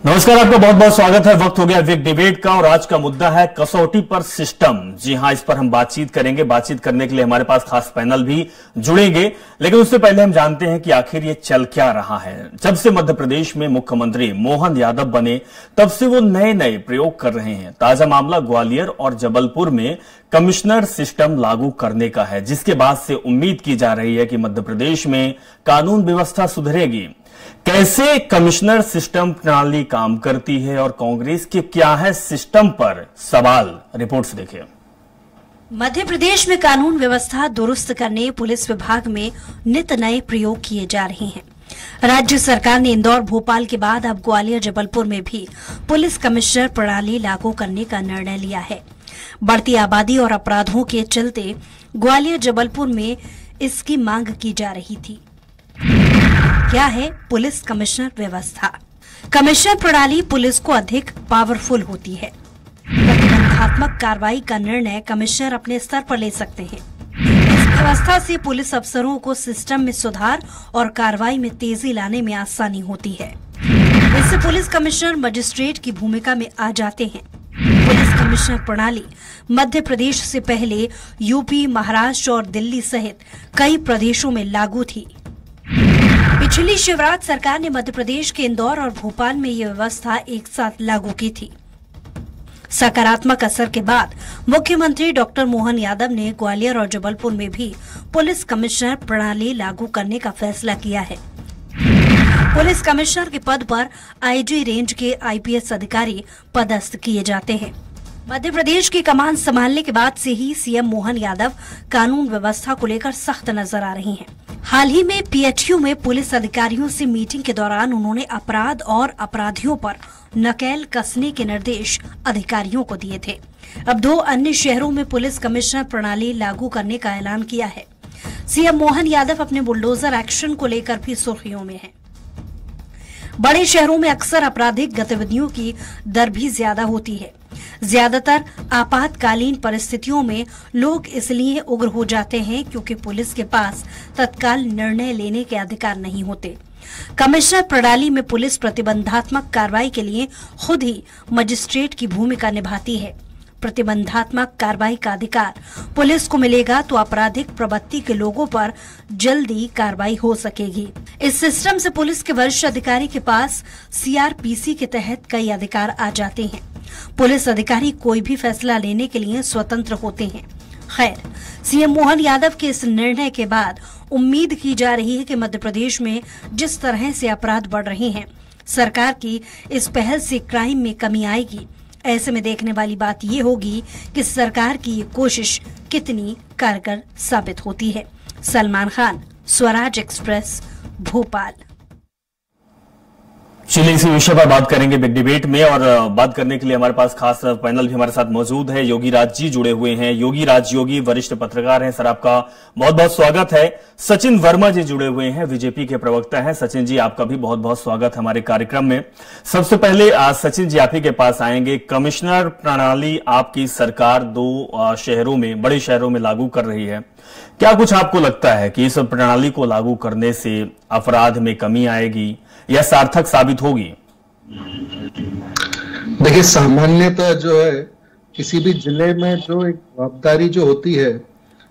नमस्कार, आपका बहुत बहुत स्वागत है। वक्त हो गया विग डिबेट का और आज का मुद्दा है कसौटी पर सिस्टम। जी हां, इस पर हम बातचीत करेंगे। बातचीत करने के लिए हमारे पास खास पैनल भी जुड़ेंगे, लेकिन उससे पहले हम जानते हैं कि आखिर ये चल क्या रहा है। जब से मध्य प्रदेश में मुख्यमंत्री मोहन यादव बने तब से वो नए नए प्रयोग कर रहे हैं। ताजा मामला ग्वालियर और जबलपुर में कमिश्नर सिस्टम लागू करने का है, जिसके बाद से उम्मीद की जा रही है कि मध्य प्रदेश में कानून व्यवस्था सुधरेगी। कैसे कमिश्नर सिस्टम प्रणाली काम करती है और कांग्रेस के क्या है सिस्टम पर सवाल, रिपोर्ट से देखिए। मध्य प्रदेश में कानून व्यवस्था दुरुस्त करने पुलिस विभाग में नित नए प्रयोग किए जा रहे हैं। राज्य सरकार ने इंदौर, भोपाल के बाद अब ग्वालियर, जबलपुर में भी पुलिस कमिश्नर प्रणाली लागू करने का निर्णय लिया है। बढ़ती आबादी और अपराधों के चलते ग्वालियर, जबलपुर में इसकी मांग की जा रही थी। क्या है पुलिस कमिश्नर व्यवस्था? कमिश्नर प्रणाली पुलिस को अधिक पावरफुल होती है। प्रतिबंधात्मक कार्रवाई का निर्णय कमिश्नर अपने स्तर पर ले सकते हैं। इस व्यवस्था से पुलिस अफसरों को सिस्टम में सुधार और कार्रवाई में तेजी लाने में आसानी होती है। इससे पुलिस कमिश्नर मजिस्ट्रेट की भूमिका में आ जाते हैं। पुलिस कमिश्नर प्रणाली मध्य प्रदेश से पहले यूपी, महाराष्ट्र और दिल्ली सहित कई प्रदेशों में लागू थी। पिछली शिवराज सरकार ने मध्य प्रदेश के इंदौर और भोपाल में ये व्यवस्था एक साथ लागू की थी। सकारात्मक असर के बाद मुख्यमंत्री डॉक्टर मोहन यादव ने ग्वालियर और जबलपुर में भी पुलिस कमिश्नर प्रणाली लागू करने का फैसला किया है। पुलिस कमिश्नर के पद पर आईजी रेंज के आईपीएस अधिकारी पदस्थ किए जाते हैं। मध्य प्रदेश की कमान संभालने के बाद से ही सीएम मोहन यादव कानून व्यवस्था को लेकर सख्त नजर आ रही हैं। हाल ही में पीएचयू में पुलिस अधिकारियों से मीटिंग के दौरान उन्होंने अपराध और अपराधियों पर नकेल कसने के निर्देश अधिकारियों को दिए थे। अब 2 अन्य शहरों में पुलिस कमिश्नर प्रणाली लागू करने का ऐलान किया है। सीएम मोहन यादव अपने बुलडोजर एक्शन को लेकर भी सुर्खियों में हैं। बड़े शहरों में अक्सर आपराधिक गतिविधियों की दर भी ज्यादा होती है। ज्यादातर आपातकालीन परिस्थितियों में लोग इसलिए उग्र हो जाते हैं क्योंकि पुलिस के पास तत्काल निर्णय लेने के अधिकार नहीं होते। कमिश्नर प्रणाली में पुलिस प्रतिबंधात्मक कार्रवाई के लिए खुद ही मजिस्ट्रेट की भूमिका निभाती है। प्रतिबंधात्मक कार्रवाई का अधिकार पुलिस को मिलेगा तो आपराधिक प्रवृत्ति के लोगों पर जल्दी कार्रवाई हो सकेगी। इस सिस्टम से पुलिस के वरिष्ठ अधिकारी के पास सीआरपीसी के तहत कई अधिकार आ जाते हैं। पुलिस अधिकारी कोई भी फैसला लेने के लिए स्वतंत्र होते हैं। खैर, सीएम मोहन यादव के इस निर्णय के बाद उम्मीद की जा रही है कि मध्य प्रदेश में जिस तरह से अपराध बढ़ रहे हैं, सरकार की इस पहल से क्राइम में कमी आएगी। ऐसे में देखने वाली बात ये होगी कि सरकार की ये कोशिश कितनी कारगर साबित होती है। सलमान खान, स्वराज एक्सप्रेस, भोपाल। चलिए इसी विषय पर बात करेंगे बिग डिबेट में, और बात करने के लिए हमारे पास खास पैनल भी हमारे साथ मौजूद है। योगी राज जी जुड़े हुए हैं। योगी राज वरिष्ठ पत्रकार हैं। सर, आपका बहुत बहुत स्वागत है। सचिन वर्मा जी जुड़े हुए हैं, बीजेपी के प्रवक्ता हैं। सचिन जी, आपका भी बहुत बहुत स्वागत हमारे कार्यक्रम में। सबसे पहले सचिन जी, आप ही के पास आएंगे। कमिश्नर प्रणाली आपकी सरकार 2 शहरों में, बड़े शहरों में लागू कर रही है। क्या कुछ आपको लगता है कि इस प्रणाली को लागू करने से अपराध में कमी आएगी या सार्थक साबित होगी? देखिए, सामान्यतः जो है किसी भी जिले में जो एक जवाबदारी जो होती है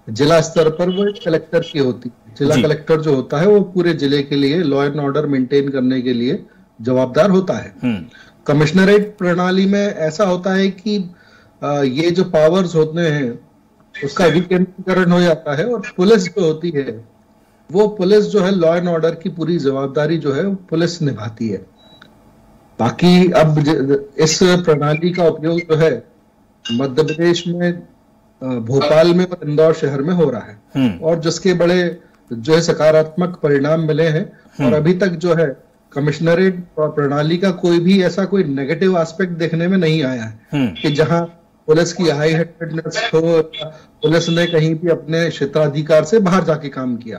जिला स्तर पर, वो एक कलेक्टर की होती है। जिला कलेक्टर जो होता है वो पूरे जिले के लिए लॉ एंड ऑर्डर मेंटेन करने के लिए जवाबदार होता है। कमिश्नरेट प्रणाली में ऐसा होता है कि ये जो पावर्स होते हैं उसका विकेंद्रीकरण हो जाता है, और पुलिस जो होती है वो पुलिस जो है लॉ एंड ऑर्डर की पूरी जवाबदारी जो है पुलिस निभाती है। बाकी अब इस प्रणाली का उपयोग जो है मध्य प्रदेश में भोपाल में और इंदौर शहर में हो रहा है, और जिसके बड़े जो है सकारात्मक परिणाम मिले हैं। और अभी तक जो है कमिश्नरेट प्रणाली का कोई नेगेटिव एस्पेक्ट देखने में नहीं आया है कि जहां पुलिस की हाई हेडेडनेस हो, पुलिस ने कहीं भी अपने क्षेत्राधिकार से बाहर जाके काम किया।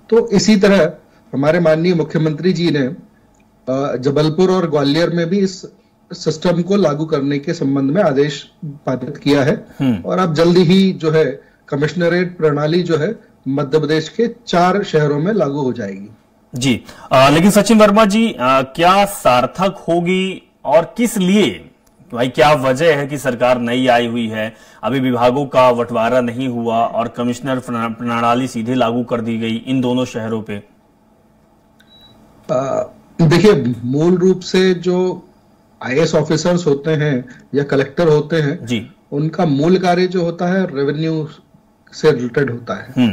तो इसी तरह हमारे माननीय मुख्यमंत्री जी ने जबलपुर और ग्वालियर में भी इस सिस्टम को लागू करने के संबंध में आदेश पारित किया है, और अब जल्दी ही जो है कमिश्नरेट प्रणाली जो है मध्य प्रदेश के 4 शहरों में लागू हो जाएगी। जी। लेकिन सचिन वर्मा जी, क्या सार्थक होगी और किस लिए? भाई क्या वजह है कि सरकार नई आई हुई है, अभी विभागों का बंटवारा नहीं हुआ और कमिश्नर प्रणाली सीधे लागू कर दी गई इन दोनों शहरों पे? देखिए, मूल रूप से जो आईएएस ऑफिसर्स होते हैं या कलेक्टर होते हैं जी, उनका मूल कार्य जो होता है रेवेन्यू से रिलेटेड होता है।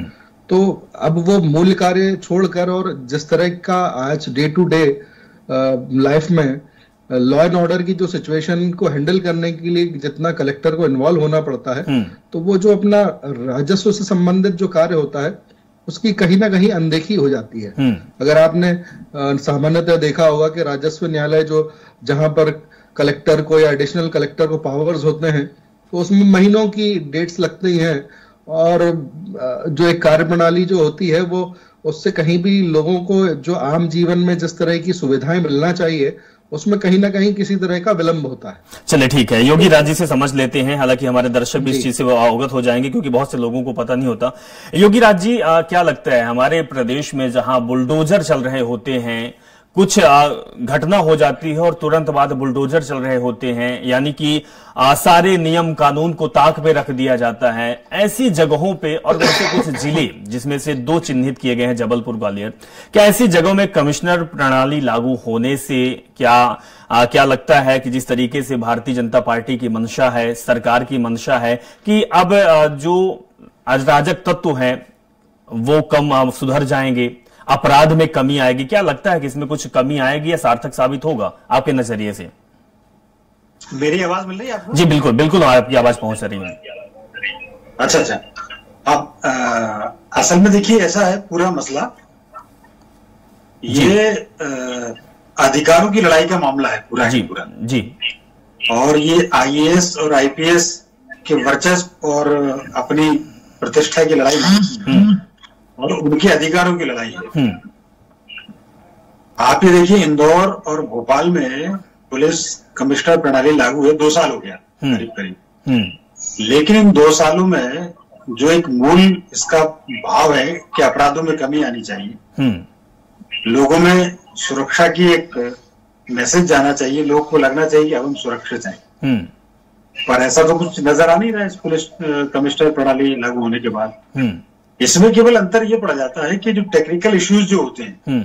तो अब वो मूल कार्य छोड़कर और जिस तरह का आज डे टू डे लाइफ में लॉ एंड ऑर्डर की जो सिचुएशन को हैंडल करने के लिए जितना कलेक्टर को इन्वॉल्व होना पड़ता है, तो वो जो अपना राजस्व से संबंधित जो कार्य होता है उसकी कहीं ना कहीं अनदेखी हो जाती है। अगर आपने सामान्यतः देखा होगा कि राजस्व न्यायालय जो जहां पर कलेक्टर को या एडिशनल कलेक्टर को पावर्स होते हैं, तो उसमें महीनों की डेट्स लगती हैं और जो एक कार्य प्रणाली जो होती है वो उससे कहीं भी लोगों को जो आम जीवन में जिस तरह की सुविधाएं मिलना चाहिए उसमें कहीं ना कहीं किसी तरह का विलंब होता है। चलिए ठीक है, योगी राज जी से समझ लेते हैं, हालांकि हमारे दर्शक भी इस चीज से अवगत हो जाएंगे क्योंकि बहुत से लोगों को पता नहीं होता। योगी राज जी, क्या लगता है हमारे प्रदेश में जहां बुलडोजर चल रहे होते हैं, कुछ घटना हो जाती है और तुरंत बाद बुलडोजर चल रहे होते हैं, यानी कि सारे नियम कानून को ताक पे रख दिया जाता है, ऐसी जगहों पे और वैसे कुछ जिले जिसमें से 2 चिन्हित किए गए हैं, जबलपुर ग्वालियर, क्या ऐसी जगहों में कमिश्नर प्रणाली लागू होने से क्या लगता है कि जिस तरीके से भारतीय जनता पार्टी की मंशा है, सरकार की मंशा है कि अब जो अराजक तत्व हैं वो कम सुधर जाएंगे, अपराध में कमी आएगी? क्या लगता है कि इसमें कुछ कमी आएगी या सार्थक साबित होगा आपके नजरिए से? मेरी आवाज मिल रही है आपको? जी बिल्कुल बिल्कुल, आपकी आवाज पहुंच रही है। अच्छा, अब असल में देखिए ऐसा है पूरा मसला, ये अधिकारों की लड़ाई का मामला है पूरा जी पूरा जी, और ये आईएएस और आईपीएस के वर्चस्व और अपनी प्रतिष्ठा की लड़ाई और उनके अधिकारों की लड़ाई है। आप ये देखिए, इंदौर और भोपाल में पुलिस कमिश्नर प्रणाली लागू है 2 साल हो गया करीब करीब, लेकिन इन 2 सालों में जो एक मूल इसका भाव है कि अपराधों में कमी आनी चाहिए, लोगों में सुरक्षा की एक मैसेज जाना चाहिए, लोग को लगना चाहिए कि अब हम सुरक्षित हैं, पर ऐसा तो कुछ नजर आ नहीं रहा है इस पुलिस कमिश्नर प्रणाली लागू होने के बाद। इसमें केवल अंतर ये पड़ जाता है कि जो टेक्निकल इश्यूज जो होते हैं,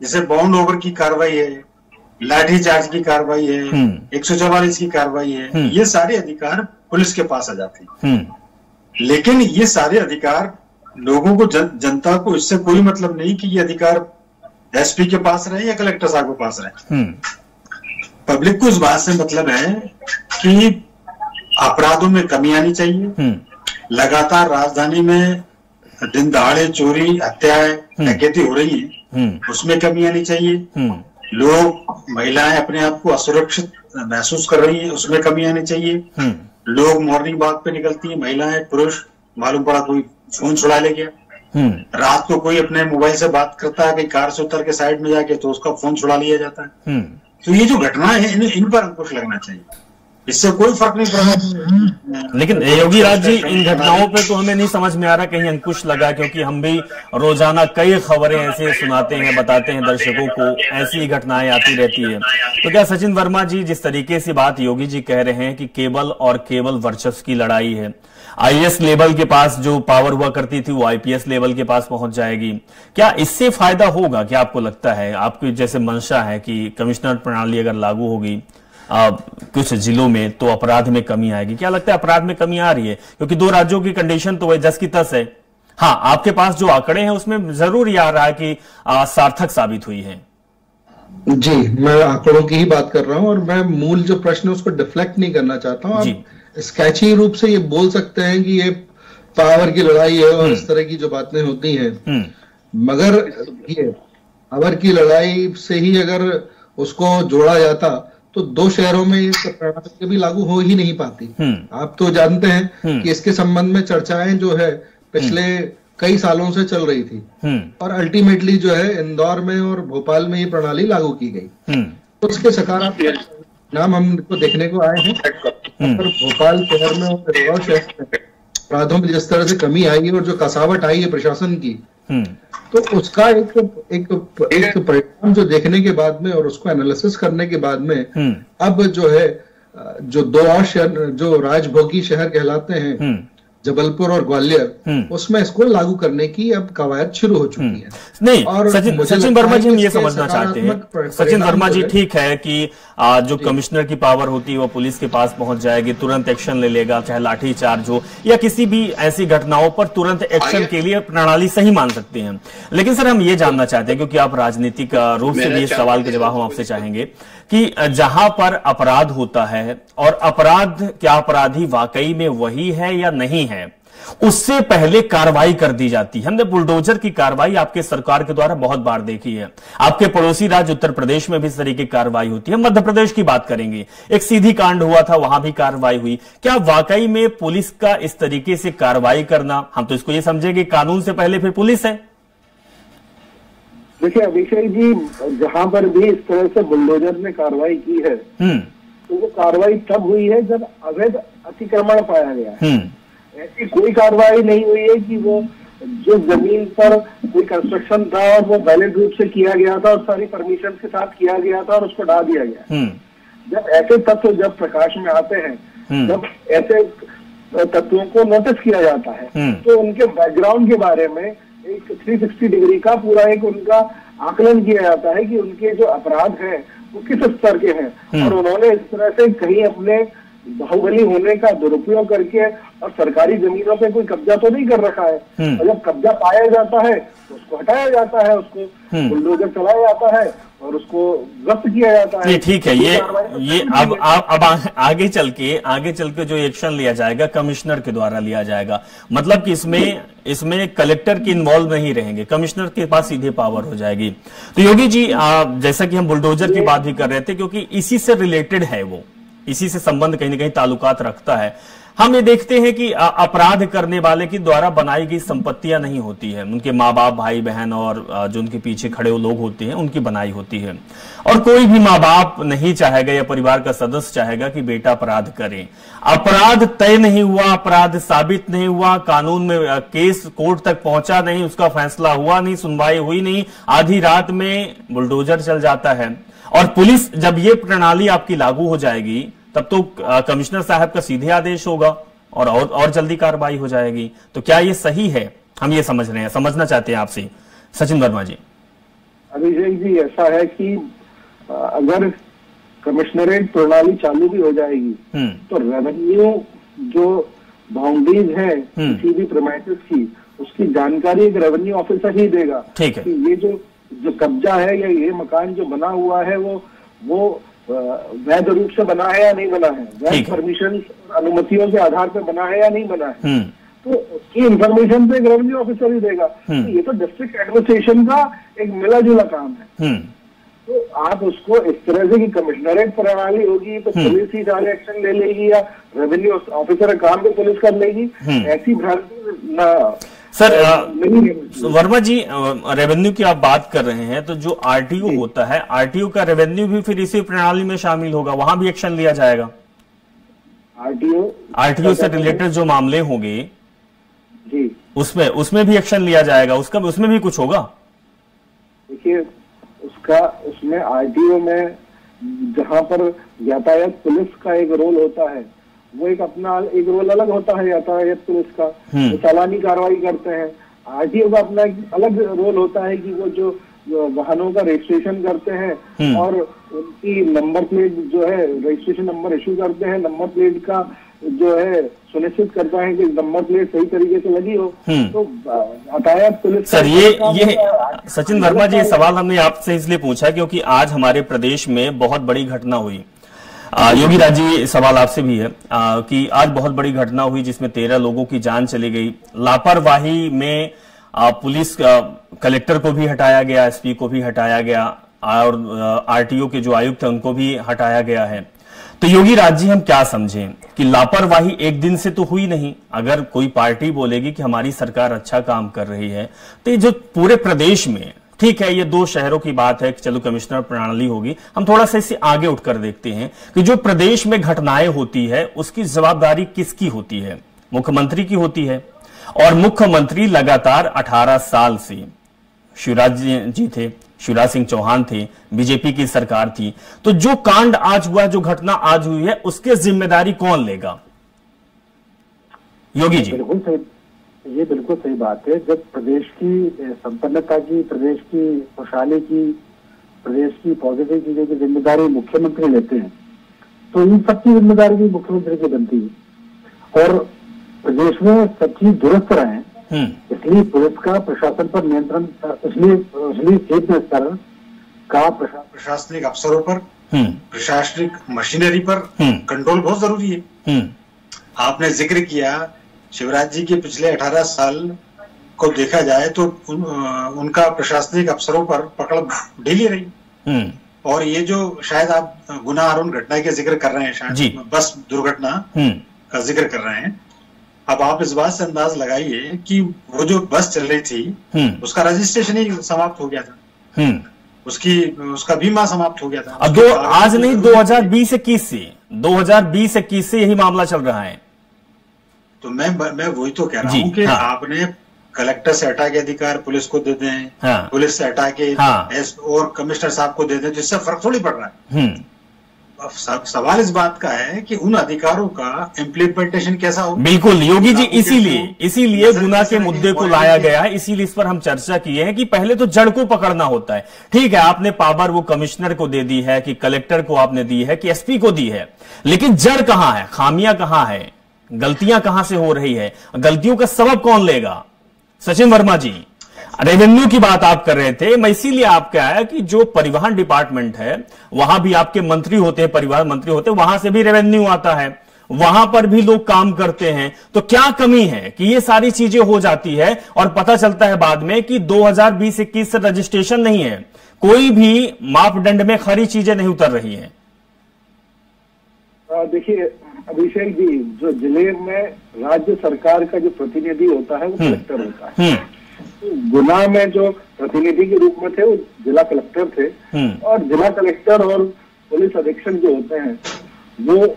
जैसे बाउंड ओवर की कार्रवाई है, लाठी चार्ज की कार्रवाई है, 144 की कार्रवाई है, ये सारे अधिकार पुलिस के पास आ जाते हैं। लेकिन ये सारे अधिकार लोगों को जनता को इससे कोई मतलब नहीं कि ये अधिकार एसपी के पास रहे या कलेक्टर साहब के पास रहे। पब्लिक को इस बात से मतलब है कि अपराधों में कमी आनी चाहिए। लगातार राजधानी में दिन दहाड़े चोरी, हत्याएं, डकैती हो रही है, उसमें कमी आनी चाहिए। लोग, महिलाएं अपने आप को असुरक्षित महसूस कर रही हैं, उसमें कमी आनी चाहिए। लोग मॉर्निंग वॉक पे निकलती हैं, महिलाएं पुरुष, मालूम पड़ा कोई फोन छुड़ा ले गया, रात को कोई अपने मोबाइल से बात करता है, कहीं कार से उतर के साइड में जाके तो उसका फोन छुड़ा लिया जाता है। तो ये जो घटनाएं हैं इन पर अंकुश लगना चाहिए, इससे कोई फर्क नहीं पड़ता। लेकिन योगी राज जी, इन घटनाओं पे तो हमें नहीं समझ में आ रहा कहीं अंकुश लगा, क्योंकि हम भी रोजाना कई खबरें ऐसे सुनाते हैं, बताते हैं दर्शकों को, ऐसी घटनाएं आती रहती है। तो क्या सचिन वर्मा जी, जिस तरीके से बात योगी जी कह रहे हैं कि केवल और केवल वर्चस्व की लड़ाई है, आईएएस लेवल के पास जो पावर हुआ करती थी वो आईपीएस लेवल के पास पहुंच जाएगी, क्या इससे फायदा होगा? क्या आपको लगता है, आपकी जैसे मंशा है कि कमिश्नर प्रणाली अगर लागू होगी कुछ जिलों में तो अपराध में कमी आएगी? क्या लगता है अपराध में कमी आ रही है? क्योंकि 2 राज्यों की कंडीशन तो वही 10 की 10 है। हाँ, आपके पास जो आंकड़े हैं उसमें जरूर ये आ रहा है कि सार्थक साबित हुई है। जी, मैं आंकड़ों की ही बात कर रहा हूं और मैं मूल जो प्रश्न है उसको डिफ्लेक्ट नहीं करना चाहता हूं। आप स्केची रूप से ये बोल सकते हैं कि ये पावर की लड़ाई है और इस तरह की जो बातें होती हैं, मगर ये पावर की लड़ाई से ही अगर उसको जोड़ा जाता तो 2 शहरों में ये प्रणाली भी लागू हो ही नहीं पाती। आप तो जानते हैं कि इसके संबंध में चर्चाएं जो है पिछले कई सालों से चल रही थी और अल्टीमेटली जो है इंदौर में और भोपाल में ये प्रणाली लागू की गई। तो उसके सकारात्मक नाम हमको देखने को आए हैं। पर भोपाल शहर में और इंदौर शहर में अपराधों में जिस तरह से कमी आई है और जो कसावट आई है प्रशासन की, तो उसका एक परिणाम जो देखने के बाद में और उसको एनालिसिस करने के बाद में अब जो है जो दो और शहर जो राजभोगी शहर कहलाते हैं जबलपुर और ग्वालियर, उसमें इसको लागू करने की अब कवायद शुरू हो चुकी है। नहीं, और सचिन वर्मा जी हम ये समझना चाहते हैं, सचिन वर्मा जी ठीक है कि जो कमिश्नर की पावर होती है वो पुलिस के पास पहुंच जाएगी, तुरंत एक्शन ले लेगा, चाहे लाठी चार्ज हो या किसी भी ऐसी घटनाओं पर तुरंत एक्शन के लिए प्रणाली सही मान सकते हैं। लेकिन सर हम ये जानना चाहते हैं, क्योंकि आप राजनीतिक रूप से भी इस सवाल के जवाब हम आपसे चाहेंगे कि जहां पर अपराध होता है और क्या अपराधी वाकई में वही है या नहीं है, उससे पहले कार्रवाई कर दी जाती है। हमने बुलडोजर की कार्रवाई आपके सरकार के द्वारा बहुत बार देखी है, आपके पड़ोसी राज्य उत्तर प्रदेश में भी इस तरीके की कार्रवाई होती है। मध्य प्रदेश की बात करेंगे, एक सीधी कांड हुआ था, वहां भी कार्रवाई हुई। क्या वाकई में पुलिस का इस तरीके से कार्रवाई करना, हम तो इसको ये समझेंगे कानून से पहले फिर पुलिस है? देखिए अभिषेक जी, जहां पर भी इस तरह से बुलडोजर ने कार्रवाई की है तो वो कार्रवाई तब हुई है जब अवैध अतिक्रमण पाया गया। ऐसी कोई कार्रवाई नहीं हुई है कि वो जो जमीन पर कोई कंस्ट्रक्शन था और वो वैलिड रूप से किया गया था और सारी परमिशन के साथ किया गया था और उसको ढा दिया गया। जब ऐसे तत्व जब प्रकाश में आते हैं, जब ऐसे तत्वों को नोटिस किया जाता है तो उनके बैकग्राउंड के बारे में एक 360 डिग्री का पूरा एक उनका आकलन किया जाता है कि उनके जो अपराध हैं वो किस स्तर के हैं और उन्होंने इस तरह से कहीं अपने बाहुबली होने का दुरुपयोग करके और सरकारी जमीनों पे कोई कब्जा तो नहीं कर रखा है। और जब कब्जा पाया जाता है तो उसको हटाया जाता है, उसको बुलडोजर चलाया जाता है और उसको जब्त किया जाता है। ठीक है, ये अब आगे चल के जो एक्शन लिया जाएगा कमिश्नर के द्वारा लिया जाएगा, मतलब कि इसमें कलेक्टर की इन्वॉल्व नहीं रहेंगे, कमिश्नर के पास सीधे पावर हो जाएगी। तो योगी जी, जैसा कि हम बुलडोजर की बात भी कर रहे थे, क्योंकि इसी से रिलेटेड है, वो इसी से संबंध कहीं ना कहीं ताल्लुकात रखता है। हम ये देखते हैं कि अपराध करने वाले की द्वारा बनाई गई संपत्तियां नहीं होती है, उनके माँ बाप, भाई बहन और जो उनके पीछे खड़े लोग होते हैं उनकी बनाई होती है। और कोई भी माँ बाप नहीं चाहेगा या परिवार का सदस्य चाहेगा कि बेटा अपराध करे। अपराध तय नहीं हुआ, अपराध साबित नहीं हुआ, कानून में केस कोर्ट तक पहुंचा नहीं, उसका फैसला हुआ नहीं, सुनवाई हुई नहीं, आधी रात में बुलडोजर चल जाता है। और पुलिस, जब ये प्रणाली आपकी लागू हो जाएगी तब तो कमिश्नर साहब का सीधे आदेश होगा और जल्दी कार्रवाई हो जाएगी। तो क्या ये सही है? हम ये समझ रहे हैं, समझना चाहते हैं आपसे सचिन वर्मा जी। अभिषेक जी, ऐसा है कि अगर कमिश्नरेट प्रणाली चालू भी हो जाएगी तो रेवेन्यू जो बाउंड्रीज है किसी भी प्रीमाइसेस की, उसकी जानकारी एक रेवेन्यू ऑफिसर ही देगा। ठीक है, कि ये जो कब्जा है या ये मकान जो बना हुआ है वो वैध रूप से बना है या नहीं बना है, वैध परमिशन अनुमतियों के आधार पर बना है या नहीं बना है, तो उसकी इंफॉर्मेशन तो एक रेवेन्यू ऑफिसर ही देगा। तो ये तो डिस्ट्रिक्ट एडमिनिस्ट्रेशन का एक मिला जुला काम है। तो आप उसको इस तरह से कि कमिश्नरेट प्रणाली होगी तो पुलिस ही सारे एक्शन ले लेगी या रेवेन्यू ऑफिसर काम भी पुलिस कर लेगी, ऐसी भ्रांति ना। सर वर्मा जी, रेवेन्यू की आप बात कर रहे हैं, तो जो आरटीओ होता है, आरटीओ का रेवेन्यू भी फिर इसी प्रणाली में शामिल होगा, वहां भी एक्शन लिया जाएगा? आरटीओ से रिलेटेड जो मामले होंगे जी, उसमें भी एक्शन लिया जाएगा, उसमें भी कुछ होगा? देखिए, उसमें आरटीओ में जहां पर यातायात पुलिस का एक रोल होता है, वो एक अपना एक रोल अलग होता है यातायात पुलिस का, वो चालानी कार्रवाई करते हैं। आरटीओ का अपना एक अलग रोल होता है कि वो जो वाहनों का रजिस्ट्रेशन करते हैं और उनकी नंबर प्लेट जो है, रजिस्ट्रेशन नंबर इशू करते हैं, नंबर प्लेट का जो है सुनिश्चित करता है कि नंबर प्लेट सही तरीके से लगी हो। तो यातायात पुलिस सर, ये सचिन वर्मा जी, ये सवाल हमने आपसे इसलिए पूछा क्योंकि आज हमारे प्रदेश में बहुत बड़ी घटना हुई। योगी राज जी, सवाल आपसे भी है कि आज बहुत बड़ी घटना हुई जिसमें 13 लोगों की जान चली गई। लापरवाही में पुलिस कलेक्टर को भी हटाया गया, एसपी को भी हटाया गया और आरटीओ के जो आयुक्त हैं उनको भी हटाया गया है। तो योगी राज जी, हम क्या समझें कि लापरवाही एक दिन से तो हुई नहीं। अगर कोई पार्टी बोलेगी कि हमारी सरकार अच्छा काम कर रही है, तो ये जो पूरे प्रदेश में, ठीक है, ये 2 शहरों की बात है कि चलो कमिश्नर प्रणाली होगी, हम थोड़ा सा इससे आगे उठकर देखते हैं कि जो प्रदेश में घटनाएं होती है उसकी जवाबदारी किसकी होती है? मुख्यमंत्री की होती है। और मुख्यमंत्री लगातार 18 साल से शिवराज जी थे, शिवराज सिंह चौहान थे, बीजेपी की सरकार थी। तो जो कांड आज हुआ, जो घटना आज हुई है, उसके जिम्मेदारी कौन लेगा? योगी जी। बिल्कुल सही, ये बिल्कुल सही बात है। जब प्रदेश की संपन्नता की, प्रदेश की खुशहाली की, प्रदेश की पॉजिटिव चीजों की जिम्मेदारी मुख्यमंत्री लेते हैं, तो इन सबकी जिम्मेदारी भी मुख्यमंत्री की बनती है। और प्रदेश में सब चीज दुरुस्त रहे, इसलिए पुलिस का प्रशासन पर नियंत्रण, इसलिए क्षेत्र स्तर का प्रशासनिक अफसरों पर, प्रशासनिक मशीनरी पर कंट्रोल बहुत जरूरी है। आपने जिक्र किया शिवराज जी के पिछले 18 साल को देखा जाए तो उनका प्रशासनिक अफसरों पर पकड़ ढीली रही। और ये जो शायद आप गुनाह आरोन घटना के जिक्र कर रहे हैं, शायद बस दुर्घटना का जिक्र कर रहे हैं, अब आप इस बात से अंदाज लगाइए कि वो जो बस चल रही थी उसका रजिस्ट्रेशन ही समाप्त हो गया था, उसका बीमा समाप्त हो गया था। अब आज नहीं, 2020-21 से यही मामला चल रहा है। तो मैं वही तो कह रहा हूँ कि आपने कलेक्टर से हटा के अधिकार पुलिस को दे दें, पुलिस से हटा के और कमिश्नर साहब को दे दें, जिससे फर्क थोड़ी पड़ रहा है। अब सवाल इस बात का है कि उन अधिकारों का इम्प्लीमेंटेशन कैसा हो। बिल्कुल योगी जी, इसीलिए गुना के मुद्दे को लाया गया है, इसीलिए इस पर हम चर्चा किए हैं कि पहले तो जड़ को पकड़ना होता है। ठीक है, आपने पावर वो कमिश्नर को दे दी है, कि कलेक्टर को आपने दी है, कि एसपी को दी है, लेकिन जड़ कहां है, खामियां कहां है, गलतियां कहां से हो रही है, गलतियों का सबब कौन लेगा? सचिन वर्मा जी, रेवेन्यू की बात आप कर रहे थे, मैं इसीलिए आपका आया कि जो परिवहन डिपार्टमेंट है वहां भी आपके मंत्री होते हैं, परिवहन मंत्री होते हैं, वहां से भी रेवेन्यू आता है, वहां पर भी लोग काम करते हैं। तो क्या कमी है कि ये सारी चीजें हो जाती है और पता चलता है बाद में कि 2020-21 से रजिस्ट्रेशन नहीं है, कोई भी मापदंड में खरी चीजें नहीं उतर रही है? देखिए अभिषेक जी, जो जिले में राज्य सरकार का जो प्रतिनिधि होता है वो कलेक्टर होता है। गुना में जो प्रतिनिधि के रूप में थे वो जिला कलेक्टर थे, और जिला कलेक्टर और पुलिस अधीक्षक जो होते हैं वो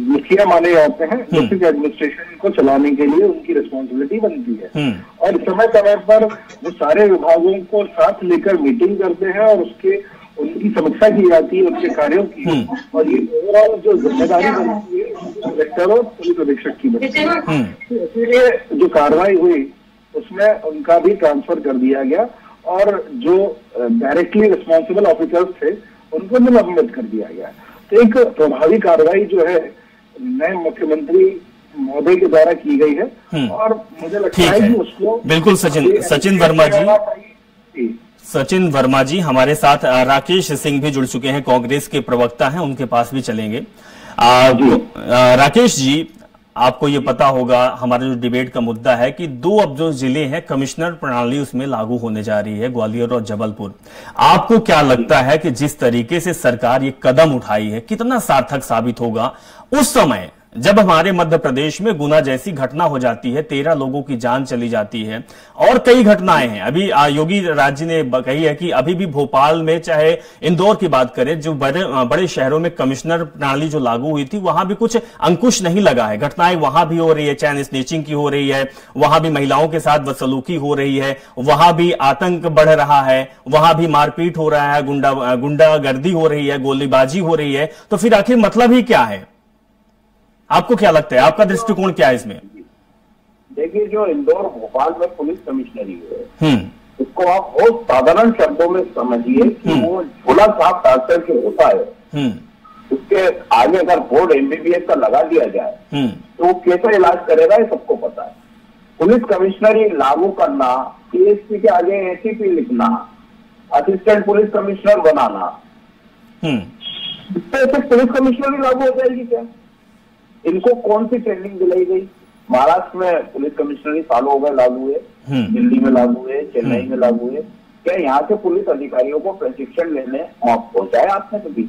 मुखिया माने जाते हैं। डिस्ट्रिक्ट एडमिनिस्ट्रेशन को चलाने के लिए उनकी रिस्पॉन्सिबिलिटी बनती है, और समय समय पर वो सारे विभागों को साथ लेकर मीटिंग करते हैं और उनकी समीक्षा की जाती है, उनके कार्यों की, और ये ओवरऑल जो जिम्मेदारी बनती है कलेक्टर और पुलिस अधीक्षक की बनती है। इसलिए जो कार्रवाई हुई उसमें उनका भी ट्रांसफर कर दिया गया, और जो डायरेक्टली रिस्पॉन्सिबल ऑफिसर्स थे उनको निलंबित कर दिया गया। तो एक प्रभावी कार्रवाई जो है नए मुख्यमंत्री महोदय के द्वारा की गई है, और मुझे लगता है कि उसको बिल्कुल सचिन वर्मा जी हमारे साथ राकेश सिंह भी जुड़ चुके हैं, कांग्रेस के प्रवक्ता हैं, उनके पास भी चलेंगे। राकेश जी, आपको ये पता होगा हमारा जो डिबेट का मुद्दा है कि 2 अब जो जिले हैं कमिश्नर प्रणाली उसमें लागू होने जा रही है, ग्वालियर और जबलपुर। आपको क्या लगता है कि जिस तरीके से सरकार ये कदम उठाई है कितना सार्थक साबित होगा उस समय जब हमारे मध्य प्रदेश में गुना जैसी घटना हो जाती है, 13 लोगों की जान चली जाती है और कई घटनाएं हैं। अभी योगी राज जी ने कही है कि अभी भी भोपाल में, चाहे इंदौर की बात करें, जो बड़े शहरों में कमिश्नर प्रणाली जो लागू हुई थी वहां भी कुछ अंकुश नहीं लगा है, घटनाएं वहां भी हो रही है, चैन स्नेचिंग की हो रही है, वहां भी महिलाओं के साथ बदसलूकी हो रही है, वहां भी आतंक बढ़ रहा है, वहां भी मारपीट हो रहा है, गुंडागर्दी हो रही है, गोलीबाजी हो रही है। तो फिर आखिर मतलब ही क्या है? आपको क्या लगता है, आपका दृष्टिकोण क्या है इसमें? देखिए, जो इंदौर भोपाल में पुलिस कमिश्नरी है उसको आप बहुत साधारण शब्दों में समझिए कि वो झोला साफ डॉक्टर के होता है, उसके आगे अगर बोर्ड एमबीबीएस का लगा दिया जाए तो वो कैसे इलाज करेगा ये सबको पता है। पुलिस कमिश्नरी लागू करना, सीएसपी के आगे एसीपी लिखना, असिस्टेंट पुलिस कमिश्नर बनाना, इससे पुलिस कमिश्नरी लागू हो जाएगी क्या? इनको कौन सी ट्रेनिंग दिलाई गई? महाराष्ट्र में पुलिस कमिश्नरी सालों हो गए लागू हुए, दिल्ली में लागू हुए, चेन्नई में लागू हुए। क्या यहाँ के पुलिस अधिकारियों को प्रशिक्षण लेने पहुंचाया आपने कभी?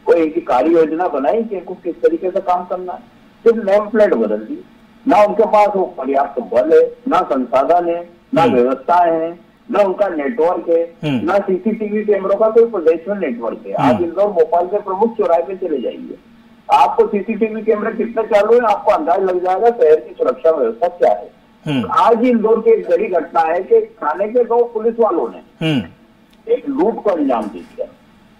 कोई एक कार्य योजना बनाई कि इनको किस तरीके से काम करना है? सिर्फ नेम प्लेट बदल दी। ना उनके पास वो पर्याप्त बल है, ना संसाधन है, ना व्यवस्थाएं है, ना उनका नेटवर्क है, ना सीसीटीवी कैमरों का कोई प्रदेश में नेटवर्क है। आप इंदौर भोपाल के प्रमुख चौराहे पे चले जाइए, आपको सीसीटीवी कैमरे कितने चालू है आपको अंदाज लग जाएगा शहर की सुरक्षा व्यवस्था क्या है। आज ही इंदौर की एक बड़ी घटना है कि थाने के 2 पुलिस वालों ने एक लूट को अंजाम दे दिया।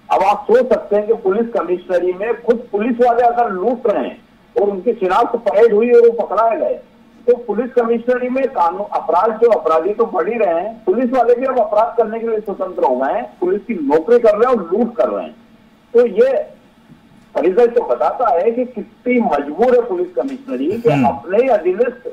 अब आप सोच सकते हैं कि पुलिस कमिश्नरी में खुद पुलिस वाले अगर लूट रहे हैं और उनकी शिनाख्त परेड हुई और वो पकड़ाए गए, तो पुलिस कमिश्नरी में कानून अपराध जो अपराधी तो बढ़ ही रहे हैं, पुलिस वाले भी अब अपराध करने के लिए स्वतंत्र हो गए हैं, पुलिस की नौकरी कर रहे हैं और लूट कर रहे हैं। तो ये परिचय तो बताता है कि कितनी मजबूर है पुलिस कमिश्नरी कि अपने ही अधीनस्थ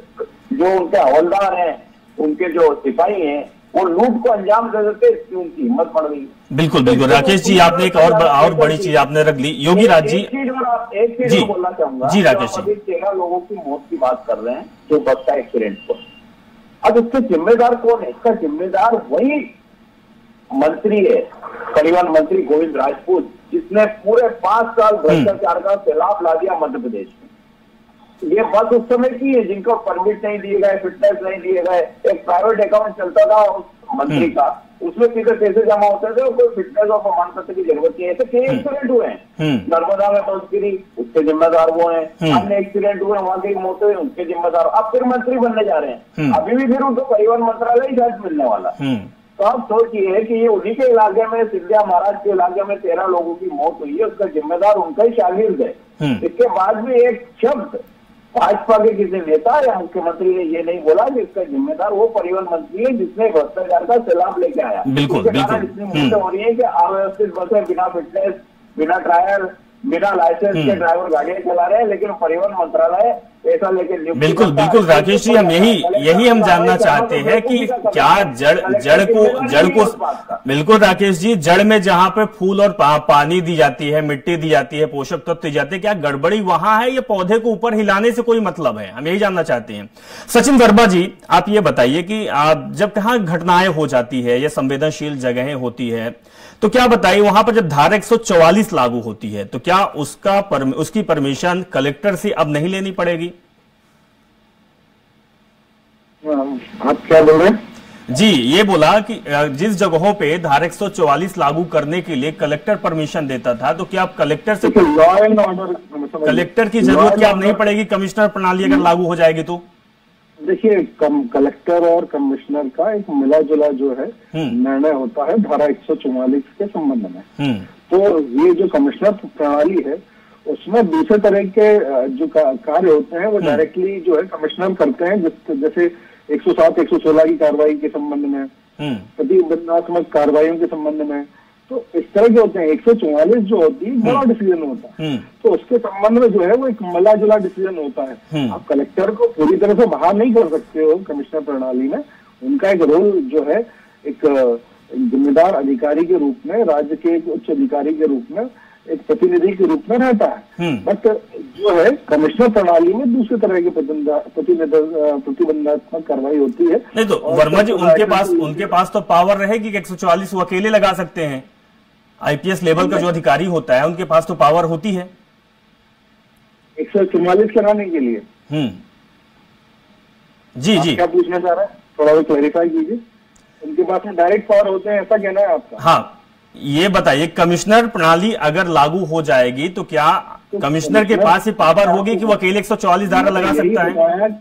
जो उनके हवलदार हैं, उनके जो सिपाही हैं, वो लूट को अंजाम दे देते, इसकी उनकी हिम्मत बढ़ गई। बिल्कुल बिल्कुल राकेश जी, आपने एक और बड़ी चीज आपने रख ली। योगी राज जी, एक चीज बोलना चाहूंगा जी राकेश जी, अभी 13 लोगों की मौत की बात कर रहे हैं जो बस का एक्सीडेंट को, अब इसके जिम्मेदार कौन है? इसका जिम्मेदार वही मंत्री है, परिवहन मंत्री गोविंद राजपूत, जिसने पूरे 5 साल भ्रष्टाचार का सैलाब ला दिया मध्य प्रदेश में। ये बस उस समय की है जिनको परमिट नहीं दिए गए, फिटनेस नहीं दिए गए, एक प्राइवेट अकाउंट चलता था उस मंत्री का, उसमें सीधे पैसे जमा होते थे और कोई फिटनेस और प्रमाण पत्र की जरूरत नहीं है। ऐसे कई एक्सीडेंट हुए हैं, नर्मदा में बस गिरी, उसके जिम्मेदार वो हैं, अन्य एक्सीडेंट हुए वहां की मौत हुई, उनके जिम्मेदार अब फिर मंत्री बनने जा रहे हैं, अभी भी फिर उनको परिवहन मंत्रालय ही शायद मिलने वाला। तो आप सोचिए कि ये उन्हीं के इलाके में, सिंधिया महाराज के इलाके में 13 लोगों की मौत हुई है, उसका जिम्मेदार उनका ही शागिर्द है। इसके बाद भी एक शब्द भाजपा के किसी नेता या मुख्यमंत्री ने ये नहीं बोला कि इसका जिम्मेदार वो परिवहन मंत्री है जिसने भ्रष्टाचार का सैलाब लेके आया। बिल्कुल बिल्कुल इतनी मौतें हो रही है कि अव्यवस्थित बसें, बिना फिटनेस, बिना ट्रायल, बिना लाइसेंस के ड्राइवर गाड़ियां चला रहे हैं, लेकिन परिवहन मंत्रालय ऐसा लेके बिल्कुल बिल्कुल राकेश जी, हम यही हम जानना चाहते हैं कि क्या जड़ को बिल्कुल राकेश जी, जड़ में जहां पे फूल और पानी दी जाती है, मिट्टी दी जाती है, पोषक तत्व दी जाते हैं, क्या गड़बड़ी वहां है? ये पौधे को ऊपर हिलाने से कोई मतलब है? हम यही जानना चाहते हैं। सचिन वर्मा जी, आप ये बताइए कि जब कहाँ घटनाएं हो जाती है या संवेदनशील जगहें होती है, तो क्या बताइए वहां पर जब धारा 144 लागू होती है तो क्या उसकी परमिशन कलेक्टर से अब नहीं लेनी पड़ेगी? आप क्या बोल रहे हैं? जी, ये बोला कि जिस जगहों पे धारा 144 लागू करने के लिए कलेक्टर परमिशन देता था, तो क्या आप कलेक्टर से लॉ एंड ऑर्डर कलेक्टर की जरूरत क्या अब नहीं पड़ेगी? कमिश्नर प्रणाली अगर लागू हो जाएगी तो देखिए, कलेक्टर और कमिश्नर का एक मिला जुला जो है निर्णय होता है धारा 144 के संबंध में। तो ये जो कमिश्नर प्रणाली है उसमें दूसरे तरह के जो कार्य होते हैं वो डायरेक्टली जो है कमिश्नर करते हैं, जैसे 107, 116 की कार्रवाई के संबंध में, प्रतिबंधात्मक कार्रवाइयों के संबंध में, तो इस तरह के होते हैं। 144 जो होती है बड़ा डिसीजन होता है, तो उसके संबंध में जो है वो एक मिला जुला डिसीजन होता है। आप कलेक्टर को पूरी तरह से बाहर नहीं कर सकते हो कमिश्नर प्रणाली में। उनका एक रोल जो है एक जिम्मेदार अधिकारी के रूप में, राज्य के एक उच्च अधिकारी के रूप में, एक प्रतिनिधि के रूप में रहता है। बट जो है कमिश्नर प्रणाली में दूसरे तरह के प्रतिबंधात्मक कार्रवाई होती है। नहीं तो वर्मा जी, उनके पास तो पावर रहेगी कि 144 वो अकेले लगा सकते हैं। आईपीएस लेवल का जो अधिकारी होता है उनके पास तो पावर होती है 144 कराने के लिए। जी जी, क्या पूछना चाह रहे हैं, थोड़ा क्लैरिफाई कीजिए। उनके पास में डायरेक्ट पावर होते हैं, ऐसा कहना है आपका? हाँ, ये बताइए, कमिश्नर प्रणाली अगर लागू हो जाएगी तो क्या कमिश्नर के पास ही पावर होगी कि वो अकेले 144 धारा लगा सकता है?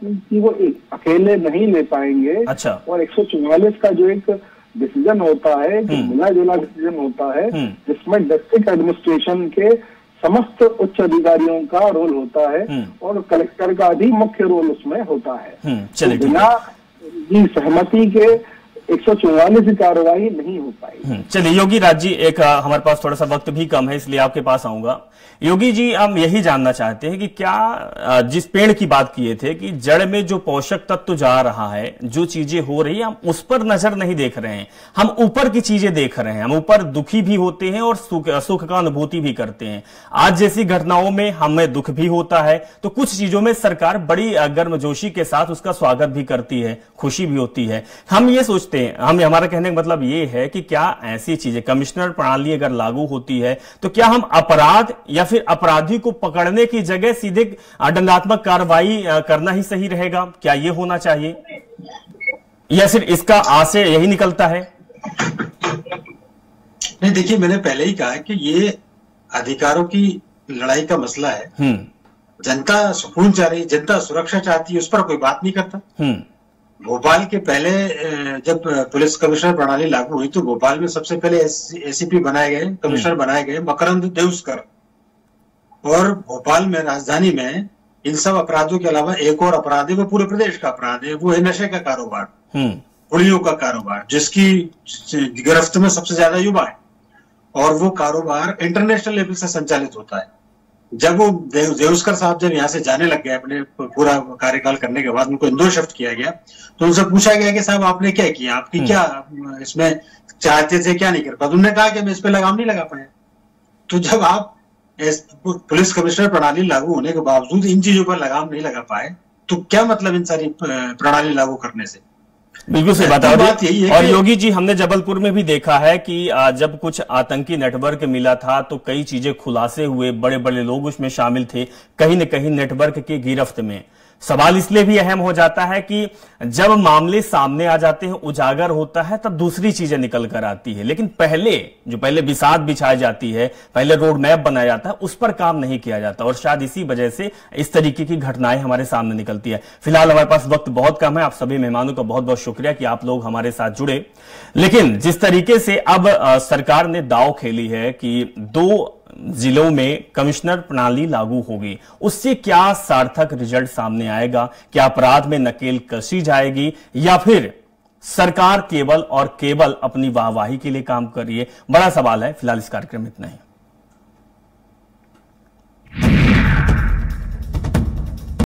कि वो अकेले नहीं ले पाएंगे। अच्छा। और 144 का जो एक डिसीजन होता है, मिला जुला डिसीजन होता है, जिसमें डिस्ट्रिक्ट एडमिनिस्ट्रेशन के समस्त उच्च अधिकारियों का रोल होता है और कलेक्टर का भी मुख्य रोल उसमें होता है। चलिए, बिना सहमति के 144 की कार्रवाई नहीं हो पाई। चलिए योगी राज जी, एक हमारे पास थोड़ा सा वक्त भी कम है इसलिए आपके पास आऊंगा। योगी जी, हम यही जानना चाहते हैं कि क्या जिस पेड़ की बात किए थे कि जड़ में जो पोषक तत्व जा रहा है, जो चीजें हो रही है, हम उस पर नजर नहीं देख रहे हैं, हम ऊपर की चीजें देख रहे हैं। हम ऊपर दुखी भी होते हैं और सुख का अनुभूति भी करते हैं। आज जैसी घटनाओं में हमें दुख भी होता है, तो कुछ चीजों में सरकार बड़ी गर्मजोशी के साथ उसका स्वागत भी करती है, खुशी भी होती है। हम ये सोचते हैं, हमारा कहने का मतलब ये है कि क्या ऐसी चीजें, कमिश्नर प्रणाली अगर लागू होती है तो क्या हम अपराध या फिर अपराधी को पकड़ने की जगह सीधे दंडात्मक कार्रवाई करना ही सही रहेगा? क्या ये होना चाहिए या फिर इसका आशय यही निकलता है? नहीं, देखिए, मैंने पहले ही कहा कि ये अधिकारों की लड़ाई का मसला है। जनता सुकून चाह रही, जनता सुरक्षा चाहती है, उस पर कोई बात नहीं करता। भोपाल के पहले जब पुलिस कमिश्नर प्रणाली लागू हुई तो भोपाल में सबसे पहले एसीपी बनाए गए, कमिश्नर बनाए गए मकरंद देउस्कर। और भोपाल में, राजधानी में, इन सब अपराधों के अलावा एक और अपराध है, वो पूरे प्रदेश का अपराध है, वो है नशे का कारोबार, पुड़ियों का कारोबार, जिसकी गिरफ्त में सबसे ज्यादा युवा है। और वो कारोबार इंटरनेशनल लेवल से संचालित होता है। जब वो देउस्कर साहब जब यहाँ से जाने लग गए अपने पूरा कार्यकाल करने के बाद, उनको इंदौर शिफ्ट किया गया, तो उनसे पूछा गया कि साहब आपने क्या किया, आपकी क्या इसमें चाहते थे, क्या नहीं कर पाए? उन्होंने कहा कि मैं इस पे लगाम नहीं लगा पाया। तो जब आप पुलिस कमिश्नर प्रणाली लागू होने के बावजूद इन चीजों पर लगाम नहीं लगा पाए, तो क्या मतलब इन सारी प्रणाली लागू करने से? बिल्कुल सही बात है। और योगी जी, हमने जबलपुर में भी देखा है कि जब कुछ आतंकी नेटवर्क मिला था तो कई चीजें खुलासे हुए, बड़े बड़े लोग उसमें शामिल थे, कहीं न कहीं नेटवर्क की गिरफ्त में। सवाल इसलिए भी अहम हो जाता है कि जब मामले सामने आ जाते हैं, उजागर होता है, तब दूसरी चीजें निकल कर आती है। लेकिन पहले बिसात बिछाई जाती है, पहले रोड मैप बनाया जाता है, उस पर काम नहीं किया जाता। और शायद इसी वजह से इस तरीके की घटनाएं हमारे सामने निकलती है। फिलहाल हमारे पास वक्त बहुत कम है। आप सभी मेहमानों का बहुत बहुत शुक्रिया कि आप लोग हमारे साथ जुड़े। लेकिन जिस तरीके से अब सरकार ने दांव खेली है कि 2 जिलों में कमिश्नर प्रणाली लागू होगी, उससे क्या सार्थक रिजल्ट सामने आएगा? क्या अपराध में नकेल कसी जाएगी या फिर सरकार केवल और केवल अपनी वाहवाही के लिए काम कर रही है? बड़ा सवाल है। फिलहाल इस कार्यक्रम में इतना ही।